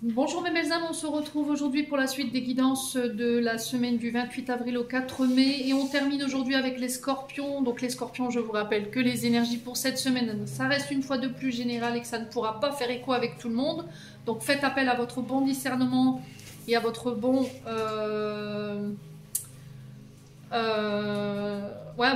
Bonjour mes belles âmes, on se retrouve aujourd'hui pour la suite des guidances de la semaine du 28 avril au 4 mai et on termine aujourd'hui avec les scorpions. Donc les scorpions, je vous rappelle que les énergies pour cette semaine, ça reste une fois de plus général et que ça ne pourra pas faire écho avec tout le monde. Donc faites appel à votre bon discernement et à votre bon...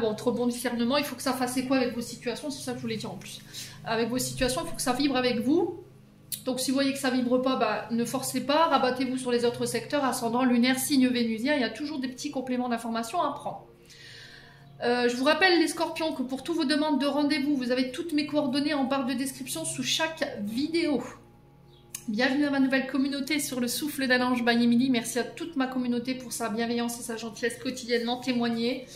votre bon discernement. Il faut que ça fasse écho avec vos situations, c'est ça que je voulais dire en plus. Avec vos situations, il faut que ça vibre avec vous. Donc si vous voyez que ça ne vibre pas, ne forcez pas, rabattez-vous sur les autres secteurs, ascendant, lunaire, signe vénusien, il y a toujours des petits compléments d'information à prendre. Je vous rappelle les scorpions que pour toutes vos demandes de rendez-vous, vous avez toutes mes coordonnées en barre de description sous chaque vidéo. Bienvenue à ma nouvelle communauté sur le souffle d'un ange by Emily. Merci à toute ma communauté pour sa bienveillance et sa gentillesse quotidiennement témoignée.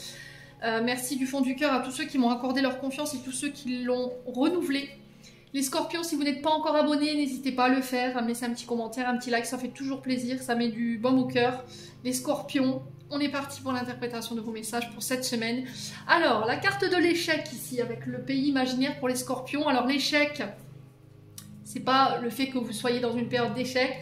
Merci du fond du cœur à tous ceux qui m'ont accordé leur confiance et tous ceux qui l'ont renouvelée. Les scorpions, si vous n'êtes pas encore abonnés, n'hésitez pas à le faire, à me laisser un petit commentaire, un petit like, ça fait toujours plaisir, ça met du baume au cœur. Les scorpions, on est parti pour l'interprétation de vos messages pour cette semaine. Alors, la carte de l'échec ici, avec le pays imaginaire pour les scorpions. Alors l'échec, c'est pas le fait que vous soyez dans une période d'échec.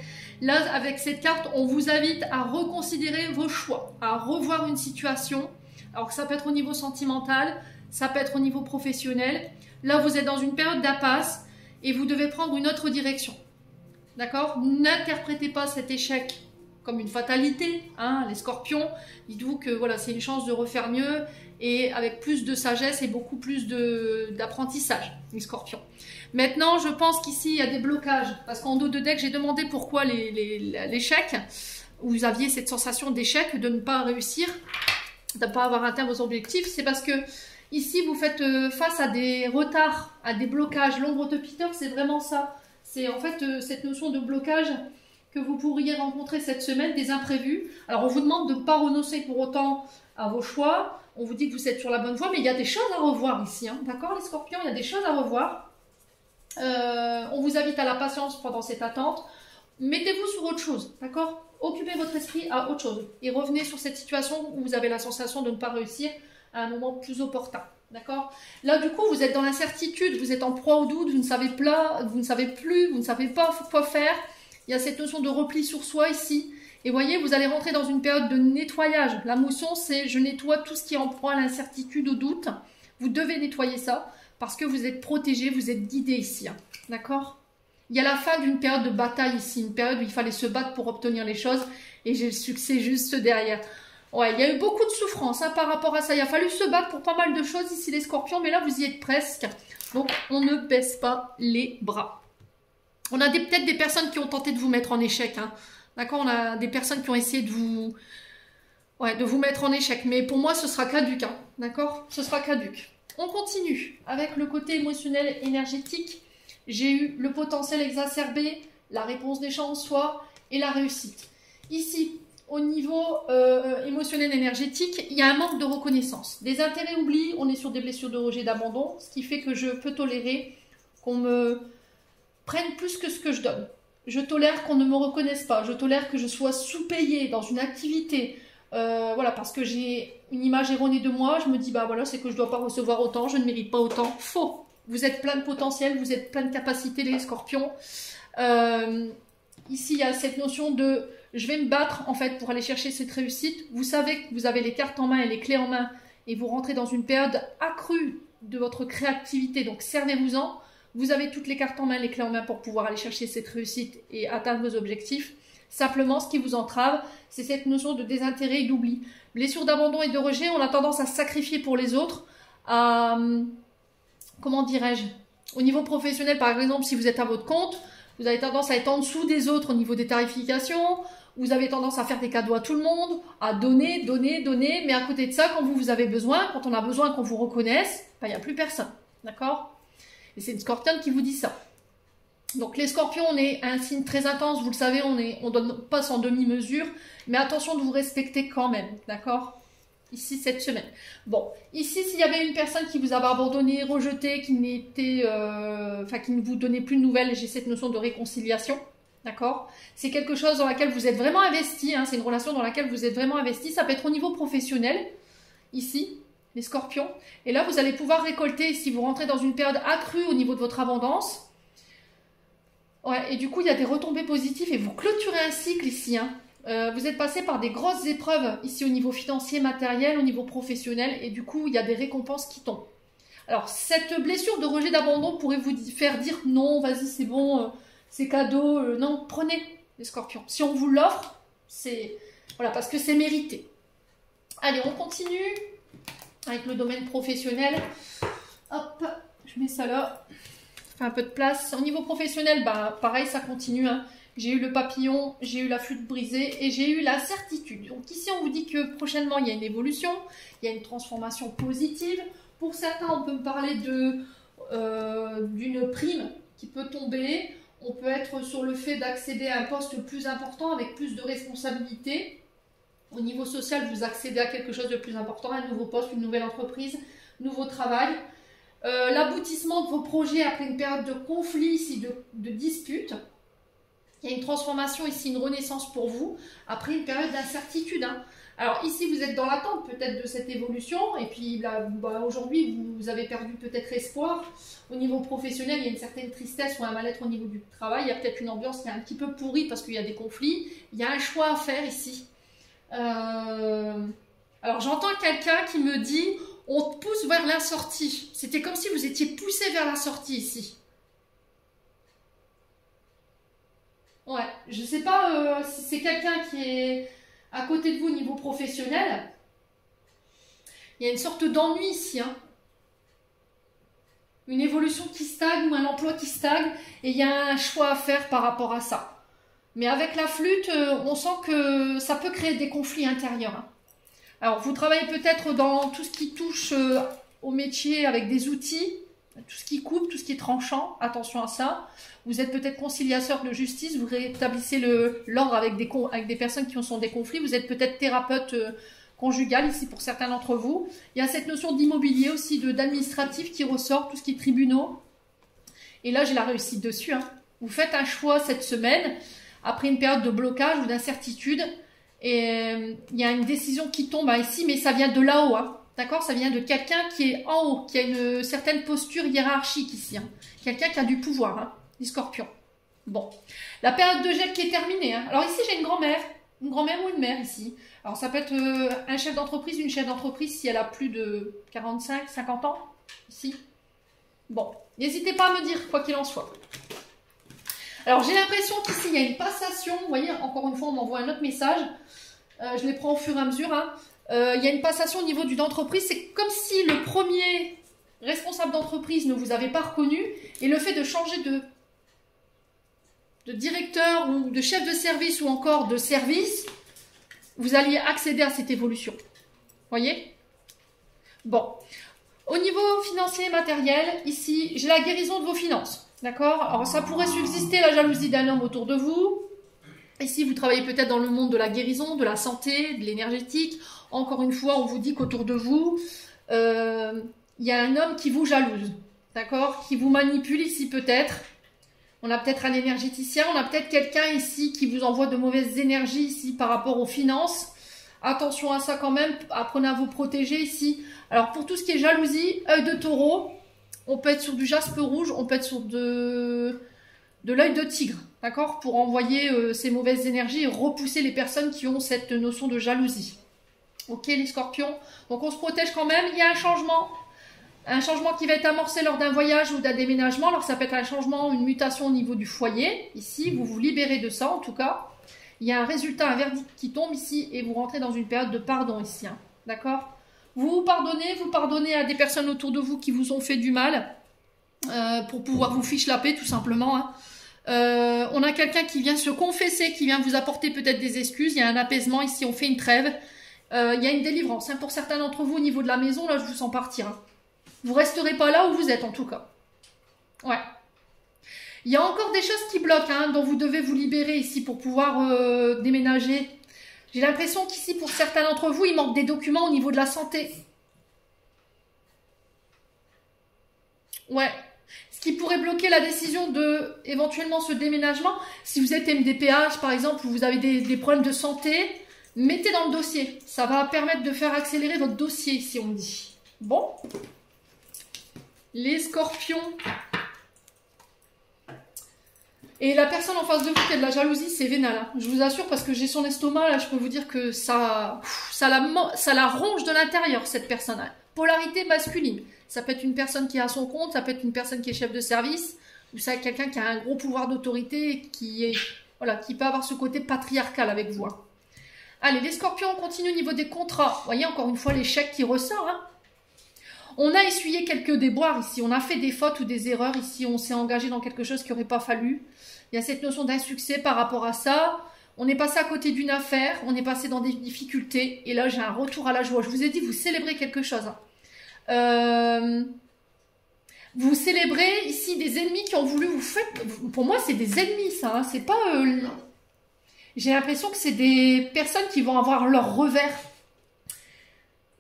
Là, avec cette carte, on vous invite à reconsidérer vos choix, à revoir une situation. Alors que ça peut être au niveau sentimental, ça peut être au niveau professionnel. Là, vous êtes dans une période d'impasse et vous devez prendre une autre direction. D'accord? N'interprétez pas cet échec comme une fatalité, hein, les scorpions. Dites-vous que voilà, c'est une chance de refaire mieux et avec plus de sagesse et beaucoup plus d'apprentissage, les scorpions. Maintenant, je pense qu'ici, il y a des blocages. Parce qu'en dos de deck, j'ai demandé pourquoi l'échec, où vous aviez cette sensation d'échec, de ne pas réussir, de ne pas avoir atteint vos objectifs. C'est parce que ici, vous faites face à des retards, à des blocages. L'ombre de Peter, c'est vraiment ça. C'est en fait cette notion de blocage que vous pourriez rencontrer cette semaine, des imprévus. Alors, on vous demande de ne pas renoncer pour autant à vos choix. On vous dit que vous êtes sur la bonne voie, mais il y a des choses à revoir ici. Hein. D'accord, les scorpions, il y a des choses à revoir. On vous invite à la patience pendant cette attente. Mettez-vous sur autre chose, d'accord? Occupez votre esprit à autre chose. Et revenez sur cette situation où vous avez la sensation de ne pas réussir à un moment plus opportun, d'accord? Là, du coup, vous êtes dans l'incertitude, vous êtes en proie au doute, vous ne savez pas quoi faire. Il y a cette notion de repli sur soi ici. Et voyez, vous allez rentrer dans une période de nettoyage. La motion, c'est je nettoie tout ce qui est en proie à l'incertitude, au doute. Vous devez nettoyer ça parce que vous êtes protégé, vous êtes guidé ici, hein, d'accord? Il y a la fin d'une période de bataille ici, une période où il fallait se battre pour obtenir les choses et j'ai le succès juste derrière. Ouais, il y a eu beaucoup de souffrance hein, par rapport à ça. Il a fallu se battre pour pas mal de choses ici les scorpions, mais là vous y êtes presque. Donc on ne baisse pas les bras. On a peut-être des personnes qui ont tenté de vous mettre en échec. Hein. D'accord, on a des personnes qui ont essayé de vous mettre en échec. Mais pour moi, ce sera caduc. Hein. D'accord, ce sera caduc. On continue avec le côté émotionnel énergétique. J'ai eu le potentiel exacerbé, la réponse des chats en soi et la réussite. Ici, au niveau émotionnel énergétique, il y a un manque de reconnaissance. Des intérêts oubliés, on est sur des blessures de rejet d'abandon, ce qui fait que je peux tolérer qu'on me prenne plus que ce que je donne. Je tolère qu'on ne me reconnaisse pas, je tolère que je sois sous-payée dans une activité, voilà, parce que j'ai une image erronée de moi, je me dis, bah voilà, c'est que je ne dois pas recevoir autant, je ne mérite pas autant. Faux! Vous êtes plein de potentiel, vous êtes plein de capacités, les scorpions. Ici, il y a cette notion de je vais me battre en fait pour aller chercher cette réussite. Vous savez que vous avez les cartes en main et les clés en main et vous rentrez dans une période accrue de votre créativité. Donc, servez-vous-en. Vous avez toutes les cartes en main, les clés en main pour pouvoir aller chercher cette réussite et atteindre vos objectifs. Simplement, ce qui vous entrave, c'est cette notion de désintérêt et d'oubli. Blessure d'abandon et de rejet, on a tendance à sacrifier pour les autres, à... comment dirais-je, au niveau professionnel, par exemple, si vous êtes à votre compte, vous avez tendance à être en dessous des autres au niveau des tarifications, vous avez tendance à faire des cadeaux à tout le monde, à donner, mais à côté de ça, quand vous avez besoin, quand on a besoin qu'on vous reconnaisse, il n'y a plus personne, d'accord? Et c'est une scorpionne qui vous dit ça. Donc les scorpions, on est un signe très intense, vous le savez, on donne pas sans demi-mesure, mais attention de vous respecter quand même, d'accord? Ici, cette semaine. Bon, ici, s'il y avait une personne qui vous avait abandonné, rejeté, qui ne vous donnait plus de nouvelles, j'ai cette notion de réconciliation, d'accord? C'est quelque chose dans laquelle vous êtes vraiment investi, hein, c'est une relation dans laquelle vous êtes vraiment investi, ça peut être au niveau professionnel, ici, les scorpions, et là, vous allez pouvoir récolter, si vous rentrez dans une période accrue au niveau de votre abondance, Ouais, et du coup, il y a des retombées positives et vous clôturez un cycle ici. Hein. Vous êtes passé par des grosses épreuves ici au niveau financier, matériel, au niveau professionnel, et du coup, il y a des récompenses qui tombent. Alors, cette blessure de rejet d'abandon pourrait vous faire dire non, vas-y, c'est bon, c'est cadeau. Non, prenez les scorpions. Si on vous l'offre, c'est voilà, parce que c'est mérité. Allez, on continue avec le domaine professionnel. Hop, je mets ça là. Ça fait un peu de place. Au niveau professionnel, bah, pareil, ça continue. Hein. J'ai eu le papillon, j'ai eu la flûte brisée et j'ai eu la certitude. Donc ici, on vous dit que prochainement, il y a une évolution, il y a une transformation positive. Pour certains, on peut me parler d'une prime qui peut tomber. On peut être sur le fait d'accéder à un poste plus important avec plus de responsabilités. Au niveau social, vous accédez à quelque chose de plus important, un nouveau poste, une nouvelle entreprise, nouveau travail. L'aboutissement de vos projets après une période de conflit, ici, de dispute. Il y a une transformation ici, une renaissance pour vous, après une période d'incertitude. Hein. Alors ici, vous êtes dans l'attente peut-être de cette évolution, et puis bah, aujourd'hui, vous avez perdu peut-être espoir. Au niveau professionnel, il y a une certaine tristesse ou un mal-être au niveau du travail. Il y a peut-être une ambiance qui est un petit peu pourrie parce qu'il y a des conflits. Il y a un choix à faire ici. Alors j'entends quelqu'un qui me dit, on te pousse vers la sortie. C'était comme si vous étiez poussé vers la sortie ici. Ouais, je sais pas si c'est quelqu'un qui est à côté de vous au niveau professionnel. Il y a une sorte d'ennui ici. Hein. Une évolution qui stagne ou un emploi qui stagne. Et il y a un choix à faire par rapport à ça. Mais avec la flûte, on sent que ça peut créer des conflits intérieurs. Hein. Alors, vous travaillez peut-être dans tout ce qui touche au métier avec des outils. Tout ce qui coupe, tout ce qui est tranchant, attention à ça. Vous êtes peut-être conciliateur de justice, vous rétablissez l'ordre avec des personnes qui sont des conflits. Vous êtes peut-être thérapeute conjugal ici pour certains d'entre vous. Il y a cette notion d'immobilier aussi, d'administratif qui ressort, tout ce qui est tribunaux. Et là, j'ai la réussite dessus. Hein. Vous faites un choix cette semaine, après une période de blocage ou d'incertitude. Et il y a une décision qui tombe ici, mais ça vient de là-haut. Hein. D'accord, ça vient de quelqu'un qui est en haut, qui a une certaine posture hiérarchique ici. Hein. Quelqu'un qui a du pouvoir, hein, les scorpions. Bon, la période de gel qui est terminée. Hein. Alors ici, j'ai une grand-mère ou une mère ici. Alors ça peut être un chef d'entreprise, une chef d'entreprise si elle a plus de 45, 50 ans, ici. Bon, n'hésitez pas à me dire, quoi qu'il en soit. Alors j'ai l'impression qu'ici, il y a une passation. Vous voyez, encore une fois, on m'envoie un autre message. Je les prends au fur et à mesure, hein. Il y a une passation au niveau d'une entreprise. C'est comme si le premier responsable d'entreprise ne vous avait pas reconnu et le fait de changer de directeur ou de chef de service ou encore de service, vous alliez accéder à cette évolution. Voyez? Bon. Au niveau financier et matériel, ici, j'ai la guérison de vos finances. D'accord? Alors, ça pourrait subsister la jalousie d'un homme autour de vous. Ici, vous travaillez peut-être dans le monde de la guérison, de la santé, de l'énergétique. Encore une fois, on vous dit qu'autour de vous, il y a un homme qui vous jalouse, d'accord? Qui vous manipule ici peut-être. On a peut-être un énergéticien, on a peut-être quelqu'un ici qui vous envoie de mauvaises énergies ici par rapport aux finances. Attention à ça quand même, apprenez à vous protéger ici. Alors pour tout ce qui est jalousie, œil de taureau, on peut être sur du jaspe rouge, on peut être sur de l'œil de tigre, d'accord? Pour envoyer ces mauvaises énergies et repousser les personnes qui ont cette notion de jalousie. Ok les scorpions, donc on se protège quand même, il y a un changement qui va être amorcé lors d'un voyage ou d'un déménagement. Alors ça peut être un changement, une mutation au niveau du foyer, ici vous vous libérez de ça en tout cas. Il y a un résultat, un verdict qui tombe ici et vous rentrez dans une période de pardon ici, hein, d'accord? Vous pardonnez à des personnes autour de vous qui vous ont fait du mal pour pouvoir vous fiche la paix tout simplement, hein. On a quelqu'un qui vient se confesser, qui vient vous apporter peut-être des excuses, il y a un apaisement ici, on fait une trêve. Il y a une délivrance. Hein, pour certains d'entre vous, au niveau de la maison, là, je vous sens partir. Hein. Vous resterez pas là où vous êtes, en tout cas. Ouais. Il y a encore des choses qui bloquent, hein, dont vous devez vous libérer ici pour pouvoir déménager. J'ai l'impression qu'ici, pour certains d'entre vous, il manque des documents au niveau de la santé. Ouais. Ce qui pourrait bloquer la décision de, éventuellement, ce déménagement, si vous êtes MDPH, par exemple, ou vous avez des problèmes de santé, mettez dans le dossier. Ça va permettre de faire accélérer votre dossier, si on me dit. Bon. Les scorpions. Et la personne en face de vous qui a de la jalousie, c'est vénal. Hein. Je vous assure, parce que j'ai son estomac, là, je peux vous dire que ça la ronge de l'intérieur, cette personne. Hein. Polarité masculine. Ça peut être une personne qui est à son compte, ça peut être une personne qui est chef de service, ou ça quelqu'un qui a un gros pouvoir d'autorité, voilà, qui peut avoir ce côté patriarcal avec vous. Hein. Allez, les scorpions, on continue au niveau des contrats. Vous voyez, encore une fois, l'échec qui ressort. Hein. On a essuyé quelques déboires ici, on a fait des fautes ou des erreurs ici, on s'est engagé dans quelque chose qui n'aurait pas fallu. Il y a cette notion d'insuccès par rapport à ça. On est passé à côté d'une affaire, on est passé dans des difficultés. Et là, j'ai un retour à la joie. Je vous ai dit, vous célébrez quelque chose. Hein. Vous célébrez ici des ennemis qui ont voulu vous faire... Pour moi, c'est des ennemis, ça. Hein. C'est pas... J'ai l'impression que c'est des personnes qui vont avoir leur revers.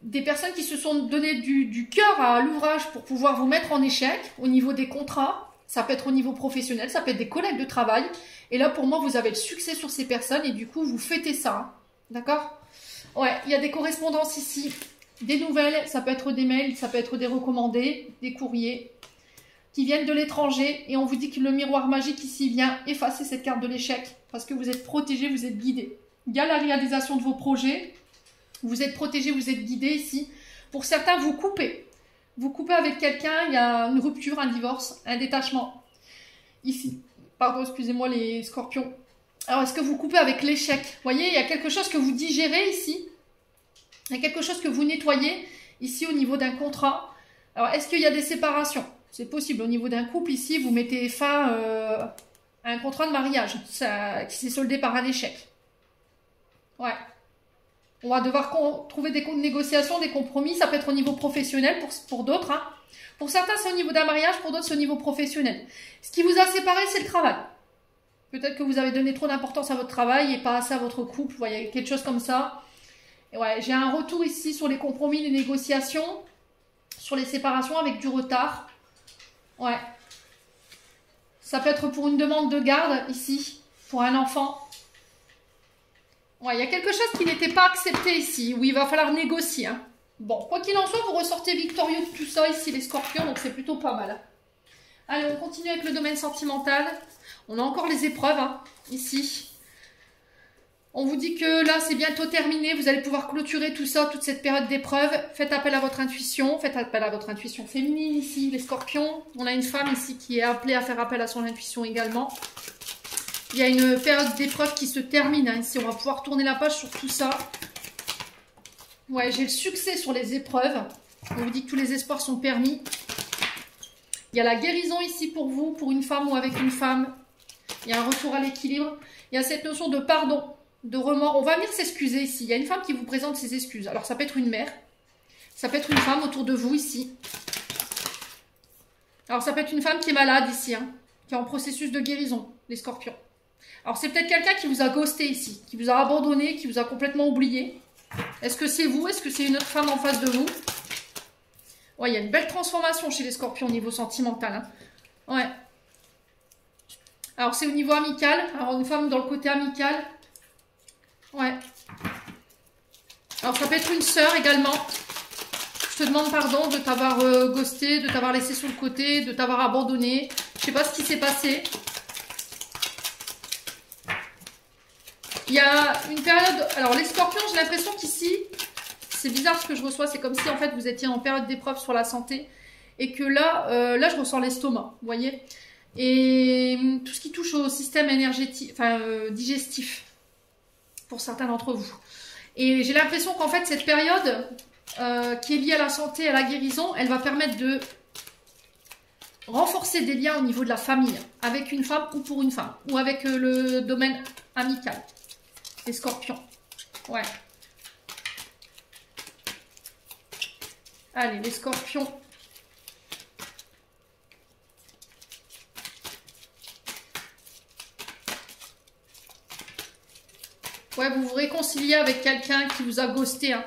Des personnes qui se sont donné du cœur à l'ouvrage pour pouvoir vous mettre en échec au niveau des contrats. Ça peut être au niveau professionnel, ça peut être des collègues de travail. Et là, pour moi, vous avez le succès sur ces personnes et du coup, vous fêtez ça. Hein. D'accord? Ouais, il y a des correspondances ici, des nouvelles, ça peut être des mails, ça peut être des recommandés, des courriers qui viennent de l'étranger. Et on vous dit que le miroir magique ici vient effacer cette carte de l'échec parce que vous êtes protégé, vous êtes guidé. Il y a la réalisation de vos projets. Vous êtes protégé, vous êtes guidé ici. Pour certains, vous coupez. Vous coupez avec quelqu'un, il y a une rupture, un divorce, un détachement. Ici. Pardon, excusez-moi les scorpions. Alors, est-ce que vous coupez avec l'échec? Vous voyez, il y a quelque chose que vous digérez ici. Il y a quelque chose que vous nettoyez ici au niveau d'un contrat. Alors, est-ce qu'il y a des séparations? C'est possible. Au niveau d'un couple, ici, vous mettez fin à un contrat de mariage qui s'est soldé par un échec. Ouais. On va devoir trouver des négociations, des compromis. Ça peut être au niveau professionnel pour d'autres. Hein. Pour certains, c'est au niveau d'un mariage. Pour d'autres, c'est au niveau professionnel. Ce qui vous a séparé, c'est le travail. Peut-être que vous avez donné trop d'importance à votre travail et pas assez à votre couple. Vous voyez, quelque chose comme ça. Et ouais, j'ai un retour ici sur les compromis, les négociations, sur les séparations avec du retard. Ouais. Ça peut être pour une demande de garde ici, pour un enfant. Ouais, il y a quelque chose qui n'était pas accepté ici, où il va falloir négocier. Hein. Bon, quoi qu'il en soit, vous ressortez victorieux de tout ça ici, les scorpions, donc c'est plutôt pas mal. Allez, on continue avec le domaine sentimental. On a encore les épreuves, hein, ici. On vous dit que là, c'est bientôt terminé. Vous allez pouvoir clôturer tout ça, toute cette période d'épreuve. Faites appel à votre intuition. Faites appel à votre intuition féminine ici, les scorpions. On a une femme ici qui est appelée à faire appel à son intuition également. Il y a une période d'épreuve qui se termine. Hein, ici, on va pouvoir tourner la page sur tout ça. Ouais, j'ai le succès sur les épreuves. On vous dit que tous les espoirs sont permis. Il y a la guérison ici pour vous, pour une femme ou avec une femme. Il y a un retour à l'équilibre. Il y a cette notion de pardon, de remords. On va venir s'excuser ici. Il y a une femme qui vous présente ses excuses. Alors, ça peut être une mère. Ça peut être une femme autour de vous ici. Alors, ça peut être une femme qui est malade ici, hein, qui est en processus de guérison, les scorpions. Alors, c'est peut-être quelqu'un qui vous a ghosté ici, qui vous a abandonné, qui vous a complètement oublié. Est-ce que c'est vous? Est-ce que c'est une autre femme en face de vous? Ouais, il y a une belle transformation chez les scorpions au niveau sentimental. Hein. Ouais. Alors, c'est au niveau amical. Alors, une femme dans le côté amical. Ouais. Alors, ça peut être une sœur également. Je te demande pardon de t'avoir ghosté, de t'avoir laissé sur le côté, de t'avoir abandonné. Je sais pas ce qui s'est passé. Il y a une période... Alors, les scorpions, j'ai l'impression qu'ici, c'est bizarre ce que je reçois. C'est comme si, en fait, vous étiez en période d'épreuve sur la santé. Et que là, là, je ressens l'estomac, vous voyez. Et tout ce qui touche au système énergétique, enfin, digestif, pour certains d'entre vous. Et j'ai l'impression qu'en fait, cette période qui est liée à la santé, à la guérison, elle va permettre de renforcer des liens au niveau de la famille, avec une femme ou pour une femme, ou avec le domaine amical. Les scorpions. Ouais. Allez, les scorpions. Ouais, vous vous réconciliez avec quelqu'un qui vous a ghosté, hein,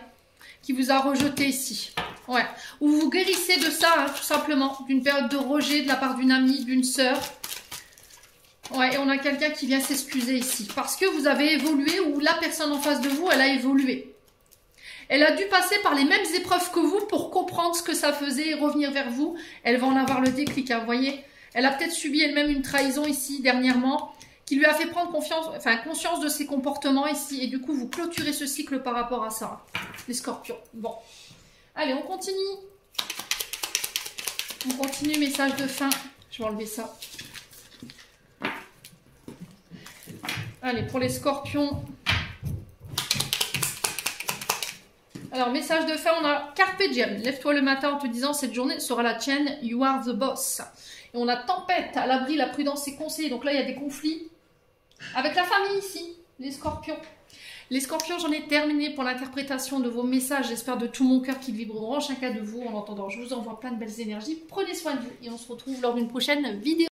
qui vous a rejeté ici. Ouais. Ou vous guérissez de ça, hein, tout simplement, d'une période de rejet de la part d'une amie, d'une sœur. Ouais, et on a quelqu'un qui vient s'excuser ici. Parce que vous avez évolué ou la personne en face de vous, elle a évolué. Elle a dû passer par les mêmes épreuves que vous pour comprendre ce que ça faisait et revenir vers vous. Elle va en avoir le déclic, hein, vous voyez. Elle a peut-être subi elle-même une trahison ici dernièrement, qui lui a fait prendre conscience de ses comportements ici. Et du coup, vous clôturez ce cycle par rapport à ça, les scorpions. Bon, allez, on continue. On continue, message de fin. Je vais enlever ça. Allez, pour les scorpions. Alors, message de fin, on a Carpe Diem. Lève-toi le matin en te disant, cette journée sera la tienne, you are the boss. Et on a tempête, à l'abri, la prudence est conseillée. Donc là, il y a des conflits avec la famille ici, les scorpions. Les scorpions, j'en ai terminé pour l'interprétation de vos messages. J'espère de tout mon cœur qu'ils vibreront chacun de vous en entendant. Je vous envoie plein de belles énergies. Prenez soin de vous et on se retrouve lors d'une prochaine vidéo.